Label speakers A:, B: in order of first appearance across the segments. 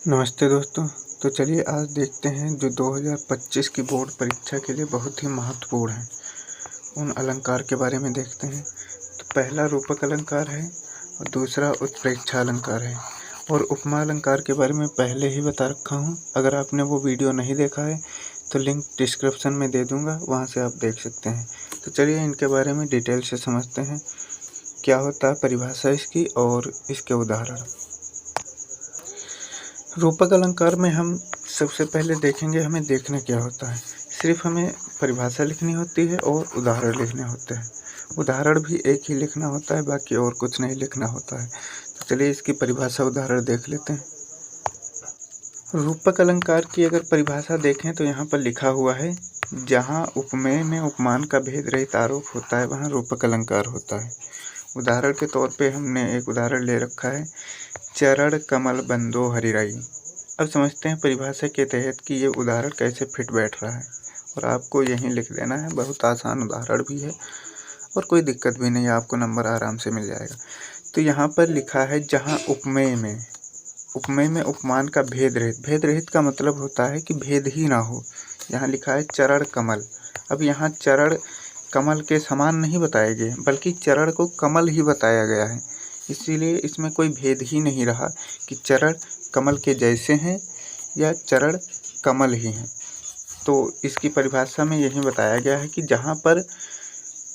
A: नमस्ते दोस्तों। तो चलिए आज देखते हैं जो 2025 की बोर्ड परीक्षा के लिए बहुत ही महत्वपूर्ण है, उन अलंकार के बारे में देखते हैं। तो पहला रूपक अलंकार है और दूसरा उत्प्रेक्षा अलंकार है। और उपमा अलंकार के बारे में पहले ही बता रखा हूँ। अगर आपने वो वीडियो नहीं देखा है तो लिंक डिस्क्रिप्शन में दे दूँगा, वहाँ से आप देख सकते हैं। तो चलिए इनके बारे में डिटेल से समझते हैं, क्या होता है परिभाषा इसकी और इसके उदाहरण। रूपक अलंकार में हम सबसे पहले देखेंगे हमें देखना क्या होता है। सिर्फ हमें परिभाषा लिखनी होती है और उदाहरण लिखने होते हैं। उदाहरण भी एक ही लिखना होता है, बाकी और कुछ नहीं लिखना होता है। तो चलिए इसकी परिभाषा उदाहरण देख लेते हैं। रूपक अलंकार की अगर परिभाषा देखें तो यहाँ पर लिखा हुआ है, जहाँ उपमेय में उपमान का भेद रहित आरोप होता है वहाँ रूपक अलंकार होता है। उदाहरण के तौर पे हमने एक उदाहरण ले रखा है, चरण कमल बंदो हरिराई। अब समझते हैं परिभाषा के तहत कि ये उदाहरण कैसे फिट बैठ रहा है, और आपको यहीं लिख देना है। बहुत आसान उदाहरण भी है और कोई दिक्कत भी नहीं है, आपको नंबर आराम से मिल जाएगा। तो यहाँ पर लिखा है, जहाँ उपमेय में उपमान का भेद रहित का मतलब होता है कि भेद ही ना हो। यहाँ लिखा है चरण कमल। अब यहाँ चरण कमल के समान नहीं बताए गए, बल्कि चरण को कमल ही बताया गया है। इसीलिए इसमें कोई भेद ही नहीं रहा कि चरण कमल के जैसे हैं या चरण कमल ही हैं। तो इसकी परिभाषा में यही बताया गया है कि जहाँ पर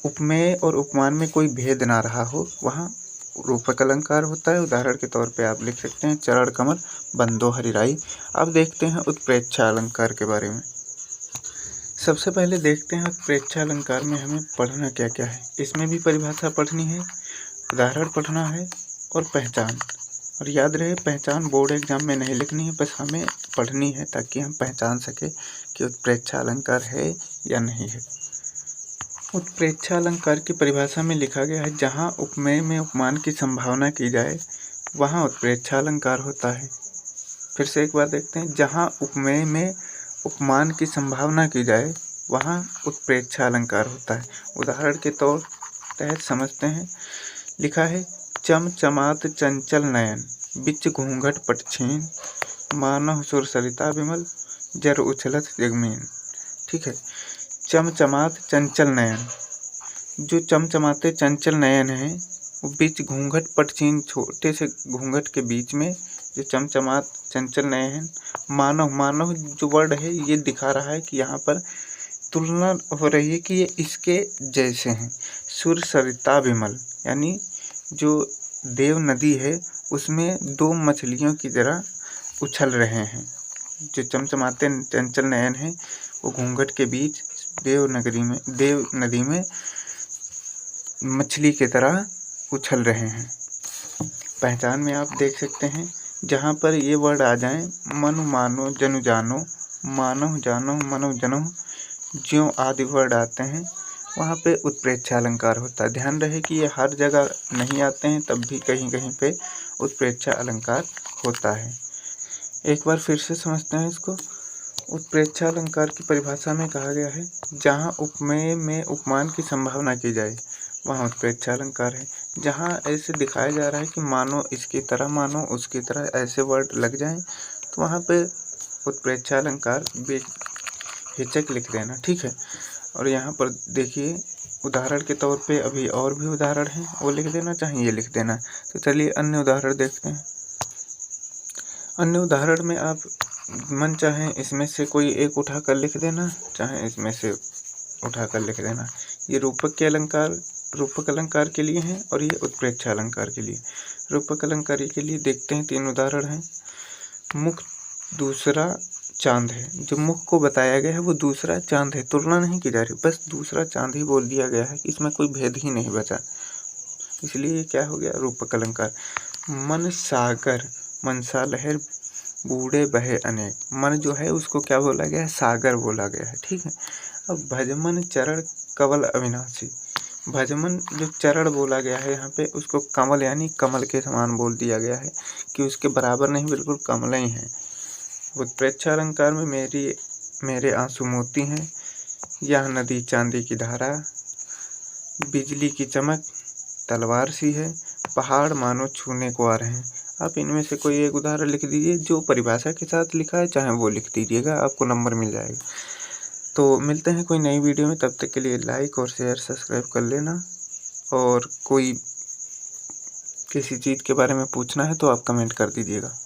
A: उपमेय और उपमान में कोई भेद ना रहा हो वहाँ रूपक अलंकार होता है। उदाहरण के तौर पे आप लिख सकते हैं, चरण कमल बंदो हरिराई। अब देखते हैं उत्प्रेक्षा अलंकार के बारे में। सबसे पहले देखते हैं उत्प्रेक्षा अलंकार में हमें पढ़ना क्या क्या है। इसमें भी परिभाषा पढ़नी है, उदाहरण पढ़ना है और पहचान। और याद रहे, पहचान बोर्ड एग्जाम में नहीं लिखनी है, बस हमें पढ़नी है ताकि हम पहचान सके कि उत्प्रेक्षा अलंकार है या नहीं है। उत्प्रेक्षा अलंकार की परिभाषा में लिखा गया है, जहाँ उपमेय में उपमान की संभावना की जाए वहाँ उत्प्रेक्षा अलंकार होता है। फिर से एक बार देखते हैं, जहाँ उपमेय में उपमान की संभावना की जाए वहाँ उत्प्रेक्षा अलंकार होता है। उदाहरण के तौर तहत समझते हैं, लिखा है, चमचमात चंचल नयन बिच घूंघट पटछीन मानह सुर सरिता विमल जर उछलत जगमीन। ठीक है, चमचमात चंचल नयन, जो चमचमाते चंचल नयन हैं वो बीच घूंघट पटछीन, छोटे से घूंघट के बीच में जो चमचमात चंचल नयन। मानव जो वर्ड है ये दिखा रहा है कि यहाँ पर तुलना हो रही है कि ये इसके जैसे हैं। सुर सरिता विमल, यानी जो देव नदी है उसमें दो मछलियों की तरह उछल रहे हैं। जो चमचमाते चंचल नयन हैं वो घूंघट के बीच देव नदी में मछली की तरह उछल रहे हैं। पहचान में आप देख सकते हैं, जहाँ पर ये वर्ड आ जाएं, मनु मानो जनु जानो, मानव जानो मनो जनो, ज्यों आदि वर्ड आते हैं वहाँ पे उत्प्रेक्षा अलंकार होता है। ध्यान रहे कि ये हर जगह नहीं आते हैं, तब भी कहीं कहीं पे उत्प्रेक्षा अलंकार होता है। एक बार फिर से समझते हैं इसको। उत्प्रेक्षा अलंकार की परिभाषा में कहा गया है, जहाँ उपमेय में उपमान की संभावना की जाए वहाँ उत्प्रेक्षा अलंकार है। जहाँ ऐसे दिखाया जा रहा है कि मानो इसकी तरह, मानो उसकी तरह, ऐसे वर्ड लग जाएं तो वहाँ पे उत्प्रेक्षा अलंकार बेहिचक लिख देना। ठीक है, और यहाँ पर देखिए उदाहरण के तौर पे अभी और भी उदाहरण हैं, वो लिख देना, चाहे ये लिख देना। तो चलिए अन्य उदाहरण देखते हैं। अन्य उदाहरण में आप मन चाहे इसमें से कोई एक उठा कर लिख देना, चाहे इसमें से उठा कर लिख देना। ये रूपक अलंकार के लिए हैं और ये उत्प्रेक्षा अलंकार के लिए। रूपक अलंकार के लिए देखते हैं, 3 उदाहरण हैं। मुख दूसरा चांद है, जो मुख को बताया गया है वो दूसरा चांद है, तुलना नहीं की जा रही, बस दूसरा चांद ही बोल दिया गया है, इसमें कोई भेद ही नहीं बचा, इसलिए क्या हो गया रूपक अलंकार। मन सागर मनसा लहर बूढ़े बहे अनेक, मन जो है उसको क्या बोला गया है, सागर बोला गया है। ठीक है, अब भजमन चरण कवल अविनाशी, भजमन जो चरण बोला गया है यहाँ पे उसको कमल यानी कमल के समान बोल दिया गया है कि उसके बराबर नहीं, बिल्कुल कमल ही है। उत्प्रेक्षा अलंकार में मेरे आंसू मोती हैं, यह नदी चांदी की धारा, बिजली की चमक तलवार सी है, पहाड़ मानो छूने को आ रहे हैं। आप इनमें से कोई एक उदाहरण लिख दीजिए, जो परिभाषा के साथ लिखा है चाहे वो लिख दीजिएगा, आपको नंबर मिल जाएगा। तो मिलते हैं कोई नई वीडियो में, तब तक के लिए लाइक और शेयर सब्सक्राइब कर लेना। और कोई किसी चीज़ के बारे में पूछना है तो आप कमेंट कर दीजिएगा।